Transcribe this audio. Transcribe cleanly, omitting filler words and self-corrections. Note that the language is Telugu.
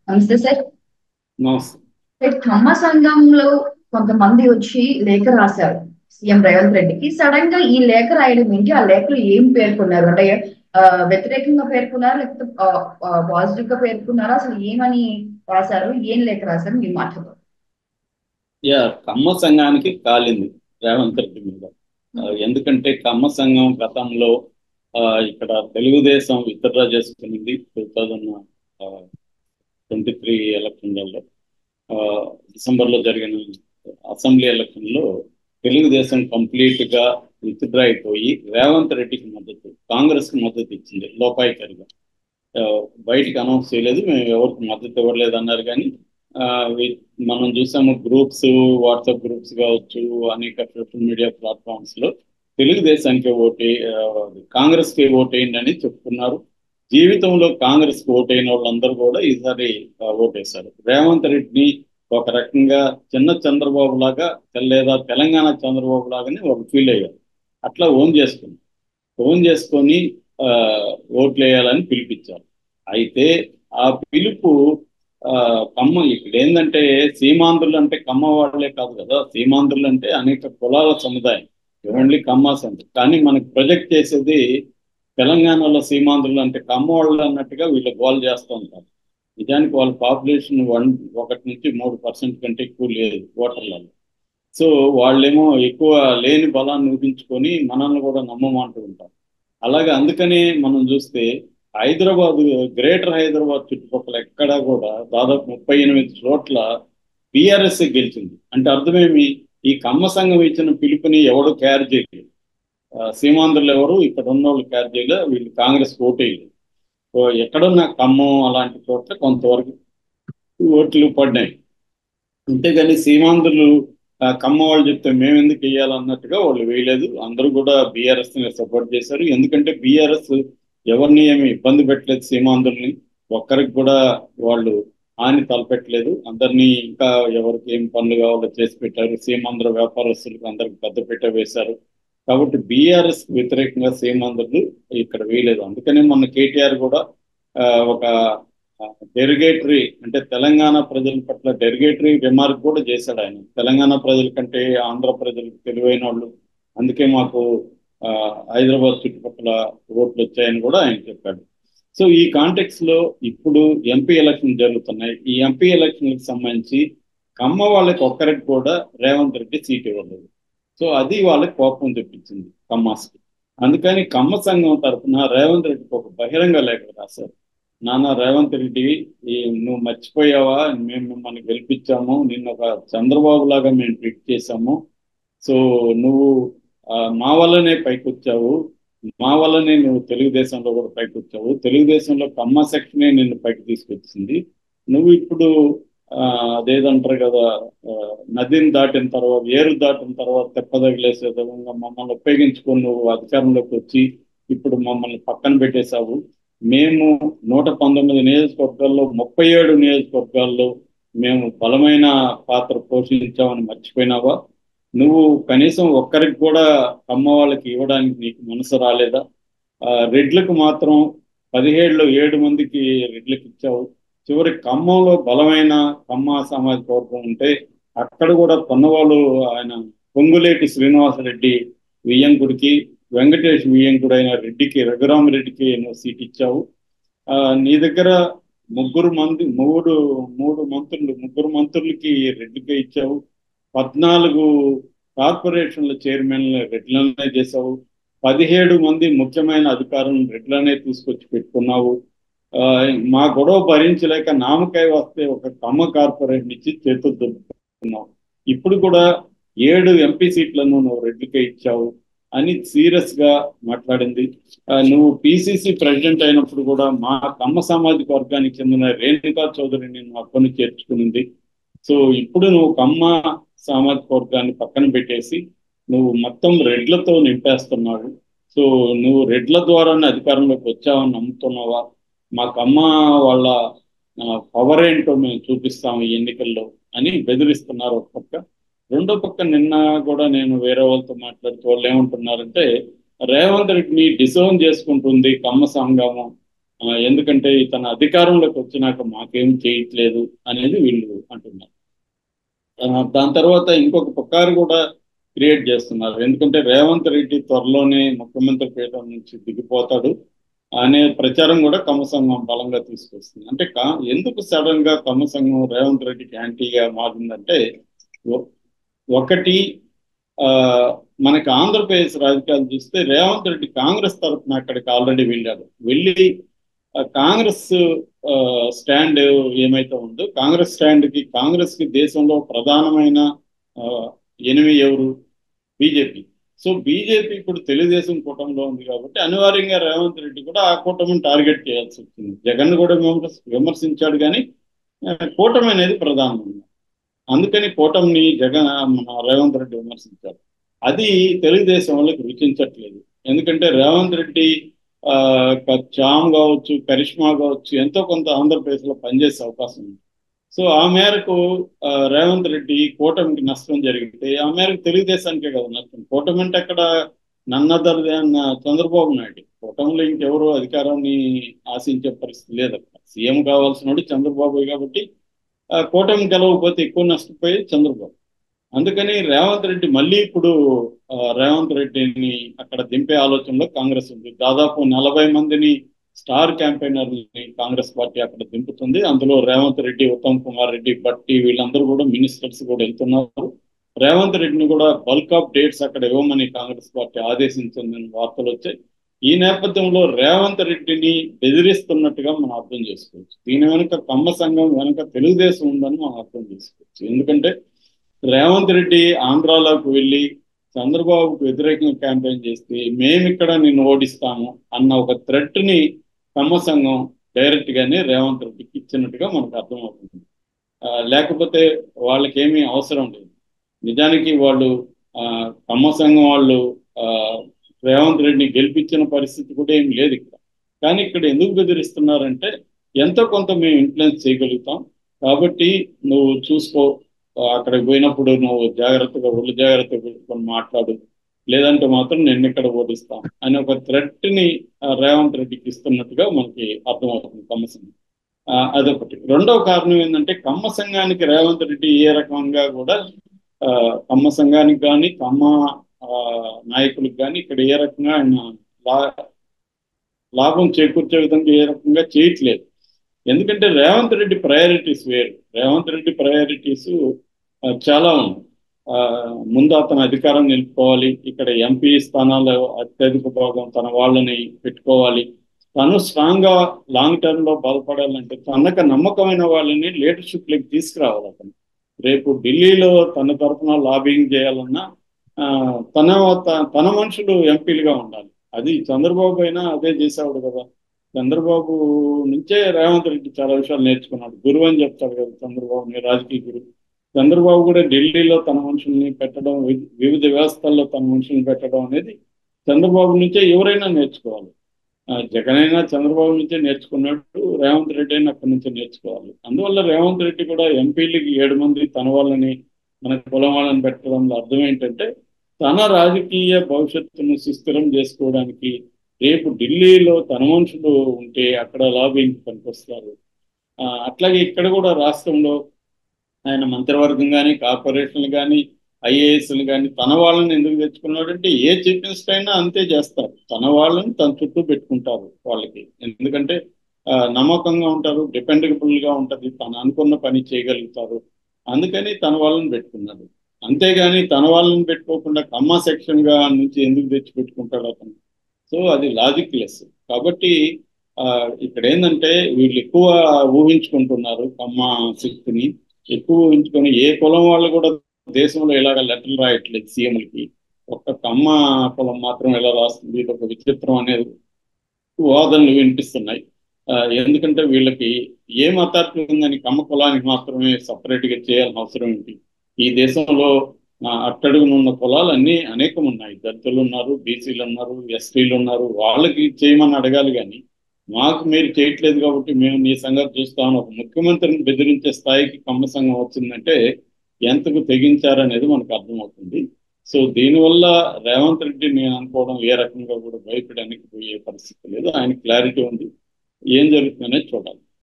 నమస్తే సార్. నమస్తే. సార్, ఖమ్మ సంఘంలో కొంతమంది వచ్చి లేఖ రాశారు సీఎం రేవంత్ రెడ్డికి. సడన్ గా ఈ లేఖ రాయడం ఏంటి? ఆ లేఖలో ఏం పేర్కొన్నారు? అంటే ఆ, వ్యతిరేకంగా పేర్కొన్నారా, లేకపోతే పాజిటివ్ గా పేర్కొన్నారా? అసలు ఏమని రాశారు? ఏం లేఖ రాశారు మీ మాటలో? కమ్మ సంఘానికి కాలింది రేవంత్ రెడ్డి మీద. ఎందుకంటే కమ్మ సంఘం గతంలో ఇక్కడ తెలుగుదేశం విత్డ్రా చేసుకునింది 2023 ఎలక్షన్లలో. ఆ, డిసెంబర్లో జరిగిన అసెంబ్లీ ఎలక్షన్లో తెలుగుదేశం కంప్లీట్ గా విత్డ్రా అయిపోయి రేవంత్ రెడ్డికి మద్దతు, కాంగ్రెస్ కి మద్దతు ఇచ్చింది లోపాయికారిగా. ఆ, బయటికి అనౌన్స్ చేయలేదు, మేము ఎవరికి మద్దతు ఇవ్వలేదు అన్నారు. కానీ ఆ, వి- మనం చూసాము గ్రూప్స్, వాట్సాప్ గ్రూప్స్ కావచ్చు, అనేక సోషల్ మీడియా ప్లాట్ఫామ్స్ లో తెలుగుదేశానికి కాంగ్రెస్ కి ఓటేయండి అని చెప్తున్నారు. జీవితంలో కాంగ్రెస్ కి ఓటైన వాళ్ళందరూ కూడా ఈసారి ఓటేశారు. రేవంత్ రెడ్డిని ఒక రకంగా చిన్న చంద్రబాబు లాగా, లేదా తెలంగాణ చంద్రబాబు లాగానే వాళ్ళు ఫీల్ అయ్యారు. అట్లా ఓన్ చేసుకొని ఆ, ఓట్లు వేయాలని పిలిపించారు. అయితే ఆ పిలుపు ఆ, ఇక్కడ ఏంటంటే సీమాంధ్రులు అంటే కమ్మ వాళ్ళే కాదు కదా, సీమాంధ్రులు అంటే అనేక కులాల సముదాయం, ఓన్లీ కమ్మాస్ అంటే. కానీ మనకు ప్రొజెక్ట్ చేసేది తెలంగాణలో సీమాంధ్రులు అంటే కమ్మ వాళ్ళు అన్నట్టుగా వీళ్ళు గోల్ చేస్తూ ఉంటారు. నిజానికి వాళ్ళ పాపులేషన్ 1 నుంచి 3% కంటే ఎక్కువ లేదు ఓటర్లలో. సో వాళ్ళేమో ఎక్కువ లేని బలాన్ని ఊహించుకొని మనల్ని కూడా నమ్మమంటూ ఉంటారు. అలాగే అందుకనే మనం చూస్తే హైదరాబాద్, గ్రేటర్ హైదరాబాద్ చుట్టుపక్కల ఎక్కడా కూడా దాదాపు 38 చోట్ల బీఆర్ఎస్ గెలిచింది. అంటే అర్థమేమి? ఈ కమ్మ సంఘం ఇచ్చిన పిలుపుని ఎవడు క్యారీ చేయలేదు. సీమాంధ్రులు ఎవరు ఇక్కడ ఉన్న వాళ్ళు క్యారీ చేయలేదు, వీళ్ళు కాంగ్రెస్ ఓటేయలేదు. సో ఎక్కడున్న ఖమ్మం అలాంటి చోట్ల కొంతవరకు ఓట్లు పడ్డాయి. అంతేగాని సీమాంధ్రులు కమ్మ వాళ్ళు చెప్తే మేము ఎందుకు వేయాలన్నట్టుగా వాళ్ళు వేయలేదు. అందరూ కూడా బీఆర్ఎస్ ని సపోర్ట్ చేశారు. ఎందుకంటే బీఆర్ఎస్ ఎవరిని ఏమి ఇబ్బంది పెట్టలేదు, సీమాంధ్రుల్ని ఒక్కరికి కూడా వాళ్ళు హాని తలపెట్టలేదు. అందరినీ ఇంకా ఎవరికి ఏం పనులు కావాలో చేసి పెట్టారు. సీమాంధ్ర వ్యాపారస్తులకు అందరికి పెద్దపీట వేశారు. కాబట్టి బీఆర్ఎస్ వ్యతిరేకంగా సీమాంధ్రులు ఇక్కడ వేయలేదు. అందుకనే మొన్న కేటీఆర్ కూడా ఆ, ఒక డెరిగేటరీ, అంటే తెలంగాణ ప్రజల పట్ల డెరిగేటరీ రిమార్క్ కూడా చేశాడు ఆయన. తెలంగాణ ప్రజల కంటే ఆంధ్ర ప్రజలకు తెలివైన వాళ్ళు, అందుకే మాకు ఆ, హైదరాబాద్ చుట్టుపక్కల ఓట్లు వచ్చాయని కూడా ఆయన చెప్పాడు. సో ఈ కాంటెక్స్ లో ఇప్పుడు ఎంపీ ఎలక్షన్ జరుగుతున్నాయి. ఈ ఎంపీ ఎలక్షన్లకు సంబంధించి కమ్మ వాళ్ళకి ఒక్కరికి కూడా రేవంత్ రెడ్డి సీట్ ఇవ్వలేదు. సో అది వాళ్ళకి కోపం తెప్పించింది కమ్మాస్కి. అందుకని కమ్మ సంఘం తరఫున రేవంత్ రెడ్డికి ఒక బహిరంగ లేఖ రాశారు. నాన్న రేవంత్ రెడ్డి, ఈ నువ్వు మర్చిపోయావా? మేము మిమ్మల్ని గెలిపించాము, నిన్న ఒక చంద్రబాబు లాగా మేము ట్రీట్ చేశాము. సో నువ్వు మా వల్లనే పైకి వచ్చావు, మా వల్లనే నువ్వు తెలుగుదేశంలో కూడా పైకి వచ్చావు. తెలుగుదేశంలో కమ్మ సెక్షనే నిన్ను పైకి తీసుకొచ్చింది. నువ్వు ఇప్పుడు ఆ, అదేదంటారు కదా, ఆ, నదిని దాటిన తర్వాత, ఏరు దాటిన తర్వాత తెప్పదగిలేసే విధంగా మమ్మల్ని ఉపయోగించుకొని నువ్వు అధికారంలోకి వచ్చి ఇప్పుడు మమ్మల్ని పక్కన పెట్టేశావు. మేము 119 నియోజకవర్గాల్లో 37 నియోజకవర్గాల్లో మేము బలమైన పాత్ర పోషించామని మర్చిపోయినావా? నువ్వు కనీసం ఒక్కరికి కూడా కమ్మ వాళ్ళకి ఇవ్వడానికి నీకు మనసు రాలేదా? రెడ్లకు మాత్రం 17లో 7 మందికి రెడ్లకు ఇచ్చావు. చివరి ఖమ్మంలో బలమైన కమ్మ సామాజిక వర్గం ఉంటే అక్కడ కూడా పొన్నవాళ్ళు ఆయన పొంగులేటి శ్రీనివాసరెడ్డి వియ్యంకుడికి, వెంకటేష్ వియ్యంకుడు అయిన రెడ్డికి, రఘురామరెడ్డికి నువ్వు సీట్ ఇచ్చావు. ఆ, నీ దగ్గర మూడు మూడు మంత్రులు, ముగ్గురు మంత్రులకి రెడ్డికే ఇచ్చావు. 14 కార్పొరేషన్ల చైర్మన్లు రెడ్లనే చేశావు. 17 మంది ముఖ్యమైన అధికారులను రెడ్లనే తీసుకొచ్చి పెట్టుకున్నావు. ఆ, మా గొడవ భరించలేక నామకాయ వస్తే ఒక కమ్మ కార్పొరేషన్ ఇచ్చి చేతులు దులుపుకున్నావు. ఇప్పుడు కూడా 7 ఎంపీ సీట్లను నువ్వు రెడ్డికే ఇచ్చావు అని సీరియస్ గా మాట్లాడింది. నువ్వు పిసిసి ప్రెసిడెంట్ అయినప్పుడు కూడా మా కమ్మ సామాజిక వర్గానికి చెందిన రేణుకా చౌదరిని నువ్వు అక్కడిని చేర్చుకునింది. సో ఇప్పుడు నువ్వు కమ్మ సామాజిక వర్గాన్ని పక్కన పెట్టేసి నువ్వు మొత్తం రెడ్లతో నింపేస్తున్నావు. సో నువ్వు రెడ్ల ద్వారానే అధికారంలోకి వచ్చావని నమ్ముతున్నావా? మా కమ్మ వాళ్ళ పవర్ ఏంటో మేము చూపిస్తాము ఈ ఎన్నికల్లో అని బెదిరిస్తున్నారు ఒక పక్క. రెండో పక్క నిన్న కూడా నేను వేరే వాళ్ళతో మాట్లాడుతూ వాళ్ళు ఏమంటున్నారంటే రేవంత్ రెడ్డిని డిసోన్ చేసుకుంటుంది కమ్మ సంఘము. ఎందుకంటే ఇతను అధికారంలోకి వచ్చినాక మాకేం చేయట్లేదు అనేది వీళ్ళు అంటున్నారు. దాని తర్వాత ఇంకొక పుకారు కూడా క్రియేట్ చేస్తున్నారు. ఎందుకంటే రేవంత్ రెడ్డి త్వరలోనే ముఖ్యమంత్రి పీఠం నుంచి దిగిపోతాడు అనే ప్రచారం కూడా కమ్మ సంఘం బలంగా తీసుకొస్తుంది. అంటే ఎందుకు సడన్ గా కమ్మ సంఘం రేవంత్ రెడ్డికి యాంటీగా మారిందంటే, ఒ- ఒకటి ఆ మనకి ఆంధ్రప్రదేశ్ రాజకీయాలు చూస్తే రేవంత్ రెడ్డి కాంగ్రెస్ తరఫున అక్కడికి ఆల్రెడీ వెళ్ళాడు. వెళ్ళి కాంగ్రెస్ స్టాండ్ ఏమైతే ఉందో కాంగ్రెస్ కి దేశంలో ప్రధానమైన ఆ, ఎనిమి ఎవరు? బీజేపీ. సో బీజేపీ ఇప్పుడు తెలుగుదేశం కూటమిలో ఉంది కాబట్టి అనివార్యంగా రేవంత్ రెడ్డి కూడా ఆ కూటమిని టార్గెట్ చేయాల్సి వచ్చింది. జగన్ కూడా విమర్శించాడు కానీ కూటమి అనేది ప్రధానం. అందుకని కూటమిని మన రేవంత్ రెడ్డి విమర్శించారు. అది తెలుగుదేశం వాళ్ళకి రుచించట్లేదు. ఎందుకంటే రేవంత్ రెడ్డి ఆ చామ్ కావచ్చు, కరిష్మా కావచ్చు, ఎంతో కొంత ఆంధ్రప్రదేశ్ లో పనిచేసే అవకాశం ఉంది. సో ఆ మేరకు రేవంత్ రెడ్డి కూటమికి నష్టం జరిగితే ఆ మేరకు తెలుగుదేశానికే కదా నష్టం. కూటమి అంటే అక్కడ నన్నదర్ దాన్ చంద్రబాబు నాయుడు. కూటమిలో ఇంకెవరు అధికారాన్ని ఆశించే పరిస్థితి లేదు. అక్కడ సీఎం కావాల్సిన చంద్రబాబు కాబట్టి కూటమి గెలవకపోతే ఎక్కువ నష్టపోయేది చంద్రబాబు. అందుకని రేవంత్ రెడ్డి మళ్ళీ ఇప్పుడు రేవంత్ రెడ్డిని అక్కడ దింపే ఆలోచనలో కాంగ్రెస్ ఉంది. దాదాపు 40 మందిని స్టార్ క్యాంపెయినర్ని కాంగ్రెస్ పార్టీ అక్కడ దింపుతుంది. అందులో రేవంత్ రెడ్డి, ఉత్తమ్ కుమార్ రెడ్డి, భట్టి వీళ్ళందరూ కూడా మినిస్టర్స్ కూడా వెళ్తున్నారు. రేవంత్ రెడ్డిని కూడా బల్క్ ఆఫ్ డేట్స్ అక్కడ ఇవ్వమని కాంగ్రెస్ పార్టీ ఆదేశించిందని వార్తలు వచ్చాయి. ఈ నేపథ్యంలో రేవంత్ రెడ్డిని బెదిరిస్తున్నట్టుగా మనం అర్థం చేసుకోవచ్చు. దీని వెనుక కమ్మ సంఘం వెనుక తెలుగుదేశం ఉందని మనం అర్థం చేసుకోవచ్చు. ఎందుకంటే రేవంత్ రెడ్డి ఆంధ్రాలోకి వెళ్ళి చంద్రబాబుకు వ్యతిరేకంగా క్యాంపెయిన్ చేస్తే మేమిక్కడ నిన్ను ఓడిస్తాము అన్న ఒక థ్రెట్ ని కమ్మ సంఘం డైరెక్ట్ గానే రేవంత్ రెడ్డికి ఇచ్చినట్టుగా మనకు అర్థమవుతుంది. లేకపోతే వాళ్ళకేమీ అవసరం లేదు. నిజానికి వాళ్ళు కమ్మ సంఘం వాళ్ళు ఆ, రేవంత్ రెడ్డిని గెలిపించిన పరిస్థితి కూడా ఏం లేదు ఇక్కడ. కానీ ఇక్కడ ఎందుకు బెదిరిస్తున్నారంటే ఎంతో కొంత మేము ఇన్ఫ్లుయెన్స్ చేయగలుగుతాం కాబట్టి నువ్వు చూసుకో, అక్కడికి పోయినప్పుడు నువ్వు ఒళ్ళు జాగ్రత్తగా పెట్టుకొని మాట్లాడు, లేదంటే మాత్రం నిన్ను ఇక్కడ ఓడిస్తాం అని ఒక థ్రెట్ ని రేవంత్ రెడ్డికి ఇస్తున్నట్టుగా మనకి అర్థమవుతుంది కమ్మ సంఘం. అదొకటి. రెండవ కారణం ఏంటంటే కమ్మ సంఘానికి రేవంత్ రెడ్డి ఏ రకంగా కూడా ఆ, కమ్మ సంఘానికి కానీ కమ్మ ఆ, నాయకులకు కానీ ఇక్కడ ఏ రకంగా ఆయన లాభం చేకూర్చే విధంగా ఏ రకంగా చేయట్లేదు. ఎందుకంటే రేవంత్ రెడ్డి ప్రయారిటీస్ వేరు. రేవంత్ రెడ్డి ప్రయారిటీస్ చాలా ఉన్నాయి. ఆ, ముందు అతను అధికారం నిలుపుకోవాలి, ఇక్కడ ఎంపీ స్థానాల్లో అత్యధిక భాగం తన వాళ్ళని పెట్టుకోవాలి, తను స్ట్రాంగ్ గా లాంగ్ టర్మ్ లో బాధపడాలంటే తనకు నమ్మకమైన వాళ్ళని లీడర్షిప్ లకి తీసుకురావాలి. అతను రేపు ఢిల్లీలో తన తరఫున లాబింగ్ చేయాలన్నా ఆ, తన తన మనుషులు ఎంపీలుగా ఉండాలి. అది చంద్రబాబు అయినా అదే చేసేవాడు కదా. చంద్రబాబు నుంచే రేవంత్ రెడ్డి చాలా విషయాలు నేర్చుకున్నాడు. గురువు అని చెప్తాడు కదా చంద్రబాబుని, రాజకీయ గురువు. చంద్రబాబు కూడా ఢిల్లీలో తన మనుషుల్ని పెట్టడం, వివిధ వ్యవస్థల్లో తన మనుషుల్ని పెట్టడం అనేది చంద్రబాబు నుంచే ఎవరైనా నేర్చుకోవాలి. జగన్ అయినా చంద్రబాబు నుంచే నేర్చుకున్నట్టు రేవంత్ రెడ్డి అయినా అక్కడి నుంచే నేర్చుకోవాలి. అందువల్ల రేవంత్ రెడ్డి కూడా ఎంపీలకి 7 మంది తన వాళ్ళని, మన కులం వాళ్ళని పెట్టడంలో అర్థం ఏంటంటే తన రాజకీయ భవిష్యత్తును సుస్థిరం చేసుకోవడానికి రేపు ఢిల్లీలో తన మనుషులు ఉంటే అక్కడ లాబింగ్ పనికొస్తారు. అట్లాగే ఇక్కడ కూడా రాష్ట్రంలో ఆయన మంత్రివర్గం కానీ, కార్పొరేషన్లు కానీ, ఐఏఎస్లు కానీ తన వాళ్ళని ఎందుకు తెచ్చుకున్నాడంటే ఏ చీఫ్ మినిస్టర్ అయినా అంతే చేస్తారు. తన వాళ్ళని తన చుట్టూ పెట్టుకుంటారు వాళ్ళకి. ఎందుకంటే నమ్మకంగా ఉంటారు, డిపెండబుల్ గా ఉంటది, తను అనుకున్న పని చేయగలుగుతారు. అందుకని తన వాళ్ళని పెట్టుకున్నాడు. అంతేగాని తన వాళ్ళని పెట్టుకోకుండా కమ్మ సెక్షన్ గా నుంచి ఎందుకు తెచ్చి పెట్టుకుంటాడు అతను? సో అది లాజిక్ లెస్. కాబట్టి ఆ, ఇక్కడ ఏంటంటే వీళ్ళు ఎక్కువ ఊహించుకుంటున్నారు కమ్మ శక్తిని. ఎక్కువ ఊహించుకొని ఏ కులం వాళ్ళు కూడా దేశంలో ఇలాగ లెటర్లు రాయట్లేదు సీఎంలకి. ఒక్క కమ్మ కులం మాత్రం ఎలా రాస్తుంది, ఇది ఒక విచిత్రం అనేది వాదనలు వినిపిస్తున్నాయి. ఎందుకంటే వీళ్ళకి ఏం అథారిటీ ఉందని కమ్మ కులానికి మాత్రమే సపరేట్ గా చేయాల్సిన అవసరం ఏంటి? ఈ దేశంలో అట్టడుగునున్న కులాలు అన్ని అనేకం ఉన్నాయి. దళితులు ఉన్నారు, బీసీలు ఉన్నారు, ఎస్టీలు ఉన్నారు. వాళ్ళకి చేయమని అడగాలి కానీ మాకు మీరు చేయట్లేదు కాబట్టి మేము నీ సంగతి చూస్తామని ఒక ముఖ్యమంత్రిని బెదిరించే స్థాయికి కమ్మ సంఘం వచ్చిందంటే ఎంతకు తెగించారనేది మనకు అర్థమవుతుంది. సో దీనివల్ల రేవంత్ రెడ్డి నేను అనుకోవడం ఏ రకంగా కూడా భయపడడానికి పోయే పరిస్థితి లేదు. ఆయన క్లారిటీ ఉంది. ఏం జరుగుతుందనేది చూడాలి.